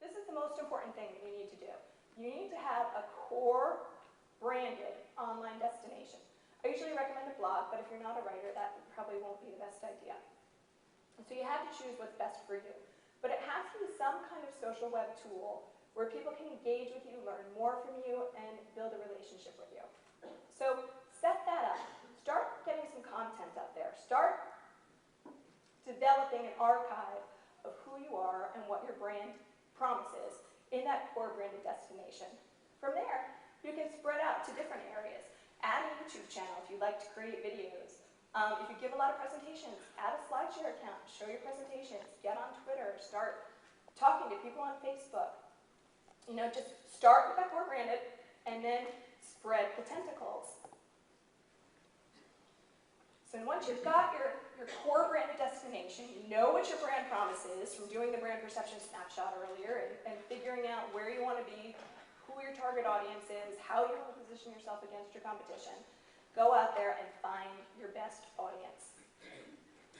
This is the most important thing that you need to do. You need to have a core branded online destination. I usually recommend a blog, but if you're not a writer, that probably won't be the best idea. So you have to choose what's best for you. But it has to be some kind of social web tool where people can engage with you, learn more from you, and build a relationship with you. So set that up. Start getting some content out there. Start developing an archive of who you are and what your brand promises in that core branded destination. From there, you can spread out to different areas. Add a YouTube channel if you like to create videos. If you give a lot of presentations, add a SlideShare account, show your presentations, get on Twitter, start talking to people on Facebook. You know, just start with that core branded and then spread the tentacles. So once you've got your core branded destination, you know what your brand promise is from doing the brand perception snapshot earlier and figuring out where you want to be, who your target audience is, how you want to position yourself against your competition. Go out there and find your best audience.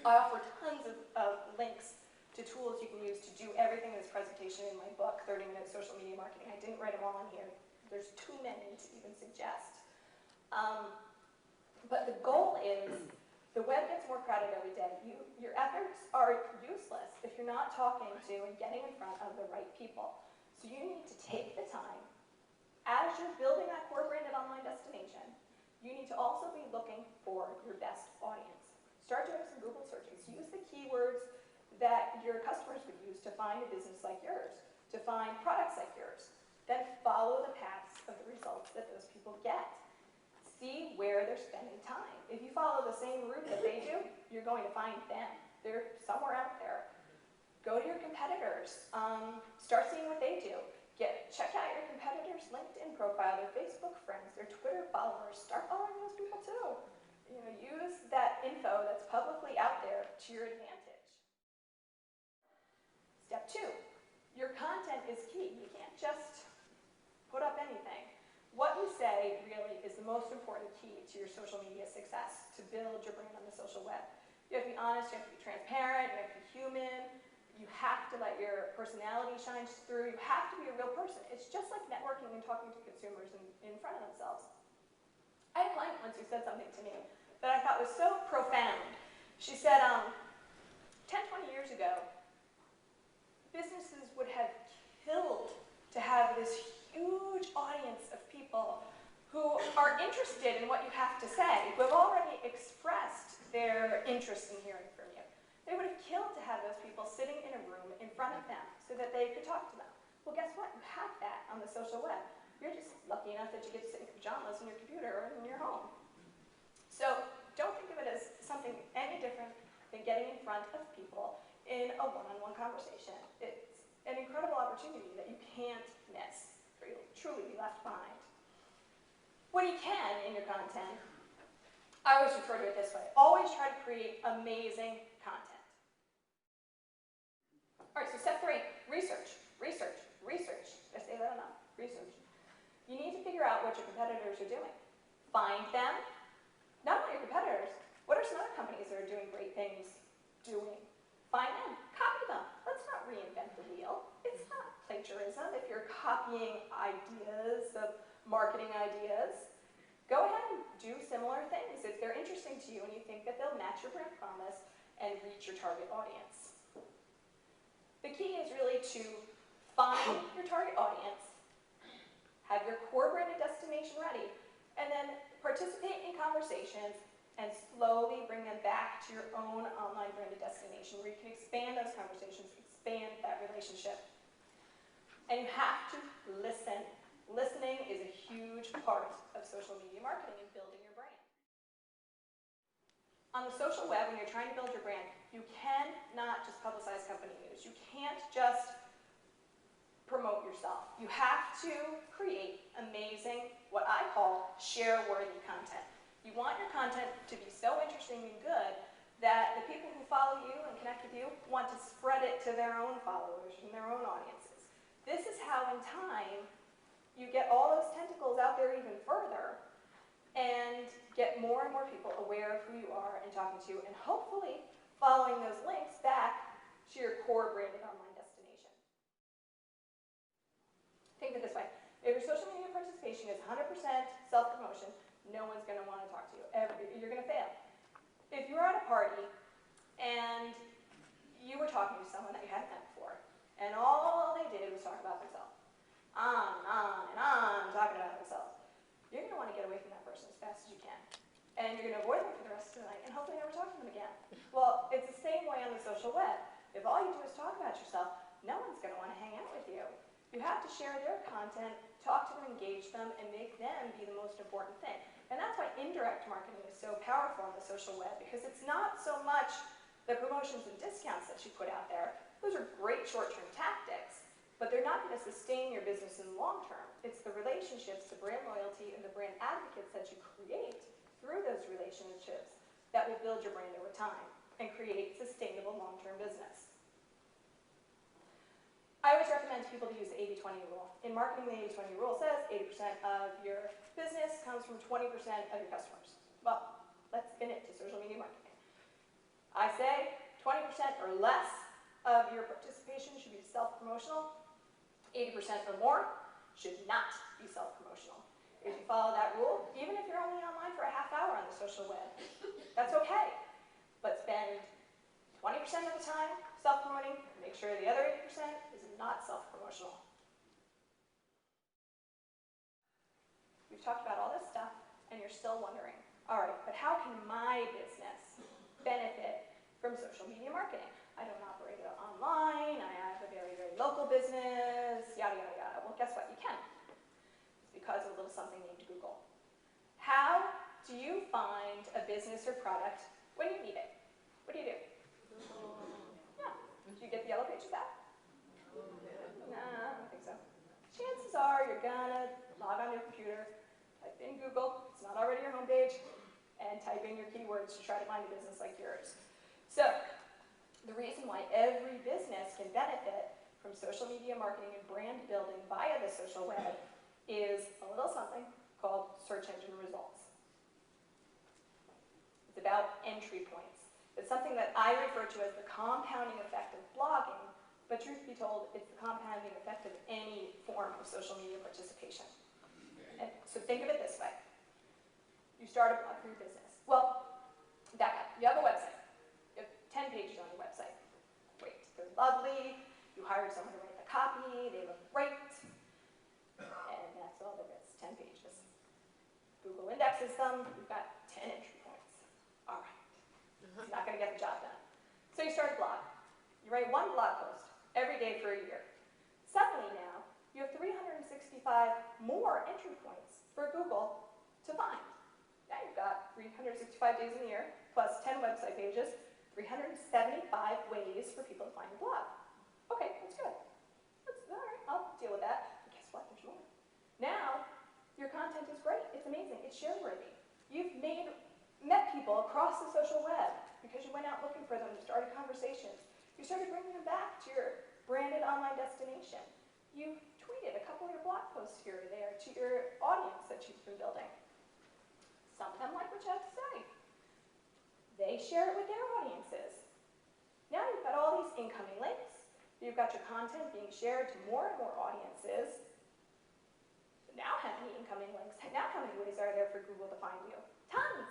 I offer tons of links to tools you can use to do everything in this presentation in my book, 30-Minute Social Media Marketing. I didn't write them all in here. There's too many to even suggest. But the goal is, the web gets more crowded every day. Your efforts are useless if you're not talking to and getting in front of the right people. So you need to take the time, as you're building that core branded online destination, you need to also be looking for your best audience. Start doing some Google searches. Use the keywords that your customers would use to find a business like yours, to find products like yours. Then follow the paths of the results that those people get. See where they're spending time. If you follow the same route that they do, you're going to find them. They're somewhere out there. Go to your competitors. Start seeing what they do. Check out your competitors' LinkedIn profile, their Facebook friends, their Twitter followers. Start following those people too. You know, use that info that's publicly out there to your advantage. Step 2, your content is key. You can't just put up anything. What you say really is the most important key to your social media success, to build your brand on the social web. You have to be honest, you have to be transparent, you have to be human. You have to let your personality shine through. You have to be a real person. It's just like networking and talking to consumers in front of themselves. I had a client once who said something to me that I thought was so profound. She said, 10, 20 years ago, businesses would have killed to have this huge audience of people who are interested in what you have to say, who have already expressed their interest in hearing from you. They would have killed to have those people sitting in a room in front of them so that they could talk to them. Well, guess what? You have that on the social web. You're just lucky enough that you get to sit in pajamas in your computer or in your home. So don't think of it as something any different than getting in front of people in a one-on-one conversation. It's an incredible opportunity that you can't miss, or you'll truly be left behind. When you can in your content, I always refer to it this way. Always try to create amazing content. All right, so step 3, research, research, research. Did I say that enough? Research. You need to figure out what your competitors are doing. Find them. Not only your competitors, what are some other companies that are doing great things doing? Find them. Copy them. Let's not reinvent the wheel. It's not plagiarism if you're copying ideas of marketing ideas. Go ahead and do similar things if they're interesting to you and you think that they'll match your brand promise and reach your target audience. The key is really to find your target audience, have your core branded destination ready, and then participate in conversations and slowly bring them back to your own online branded destination where you can expand those conversations, expand that relationship. And you have to listen. Listening is a huge part of social media marketing and building your brand. On the social web, when you're trying to build your brand, you cannot just publicize company news. You can't just promote yourself. You have to create amazing, what I call share-worthy content. You want your content to be so interesting and good that the people who follow you and connect with you want to spread it to their own followers and their own audiences. This is how, in time, you get all those tentacles out there even further and get more and more people aware of who you are and talking to you, and hopefully following those links back to your core branded online of it this way. If your social media participation is 100% self-promotion, no one's going to want to talk to you. You're going to fail. If you're at a party and you were talking to someone that you hadn't met before, and all they did was talk about themselves, on and on, talking about themselves, you're going to want to get away from that person as fast as you can. And you're going to avoid them for the rest of the night and hopefully never talk to them again. Well, it's the same way on the social web. If all you do is talk about yourself, no one's going to want to hang out with you. You have to share their content, talk to them, engage them, and make them be the most important thing. And that's why indirect marketing is so powerful on the social web, because it's not so much the promotions and discounts that you put out there. Those are great short-term tactics, but they're not going to sustain your business in the long term. It's the relationships, the brand loyalty, and the brand advocates that you create through those relationships that will build your brand over time and create sustainable long-term business. I always recommend people to use the 80-20 rule. In marketing, the 80-20 rule says 80% of your business comes from 20% of your customers. Well, let's spin it to social media marketing. I say 20% or less of your participation should be self-promotional. 80% or more should not be self-promotional. If you follow that rule, even if you're only online for a half hour on the social web, that's okay. But spend 20% of the time self-promoting, make sure the other 80% is not self-promotional. We've talked about all this stuff, and you're still wondering, all right, but how can my business benefit from social media marketing? I don't operate it online, I have a very, very local business, yada, yada, yada. Well, guess what? You can. It's because of a little something named Google. How do you find a business or product when you need it? What do you do? Yeah. Do you get the Yellow Pages app? No, I don't think so. Chances are you're gonna log on your computer, type in Google, it's not already your homepage, and type in your keywords to try to find a business like yours. So, the reason why every business can benefit from social media marketing and brand building via the social web is a little something called search engine results. It's about entry points. It's something that I refer to as the compounding effect of blogging, but truth be told, it's the compounding effect of any form of social media participation. And so think of it this way. You start a blog for your business. Well, back up. You have a website. You have 10 pages on your website. Great. They're lovely. You hired someone to write the copy. They look great. And that's all there is, 10 pages. Google indexes them. You've got 10 entry points. All right. It's not going to get the job done. So you start a blog. You write one blog post every day for a year. Suddenly now, you have 365 more entry points for Google to find. Now you've got 365 days in the year, plus 10 website pages, 375 ways for people to find your blog. Okay, that's good. That's all right, I'll deal with that. But guess what? There's more. Now, your content is great. It's amazing. It's share-worthy. You've met people across the social web because you went out looking for them, started conversations. You started bringing them back to your branded online destination. You tweeted a couple of your blog posts here or there to your audience that you've been building. Some of them like what you have to say. They share it with their audiences. Now you've got all these incoming links. You've got your content being shared to more and more audiences. Now how many incoming links? Now how many ways are there for Google to find you? Tons.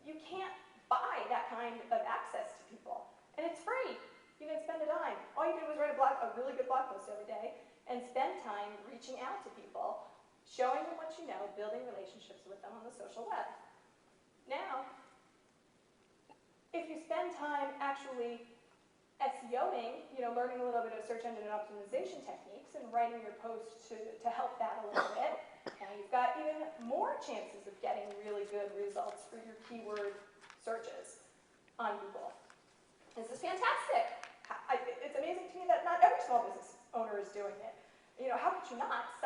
You can't buy that kind of access to people. And it's free. You didn't spend a dime. All you did was write a really good blog post every day and spend time reaching out to people, showing them what you know, building relationships with them on the social web. Now, if you spend time actually SEOing, learning a little bit of search engine optimization techniques and writing your post to help that a little bit, now you've got even more chances of getting really good results for your keyword searches on Google. This is fantastic. It's amazing to me that not every small business owner is doing it. How could you not?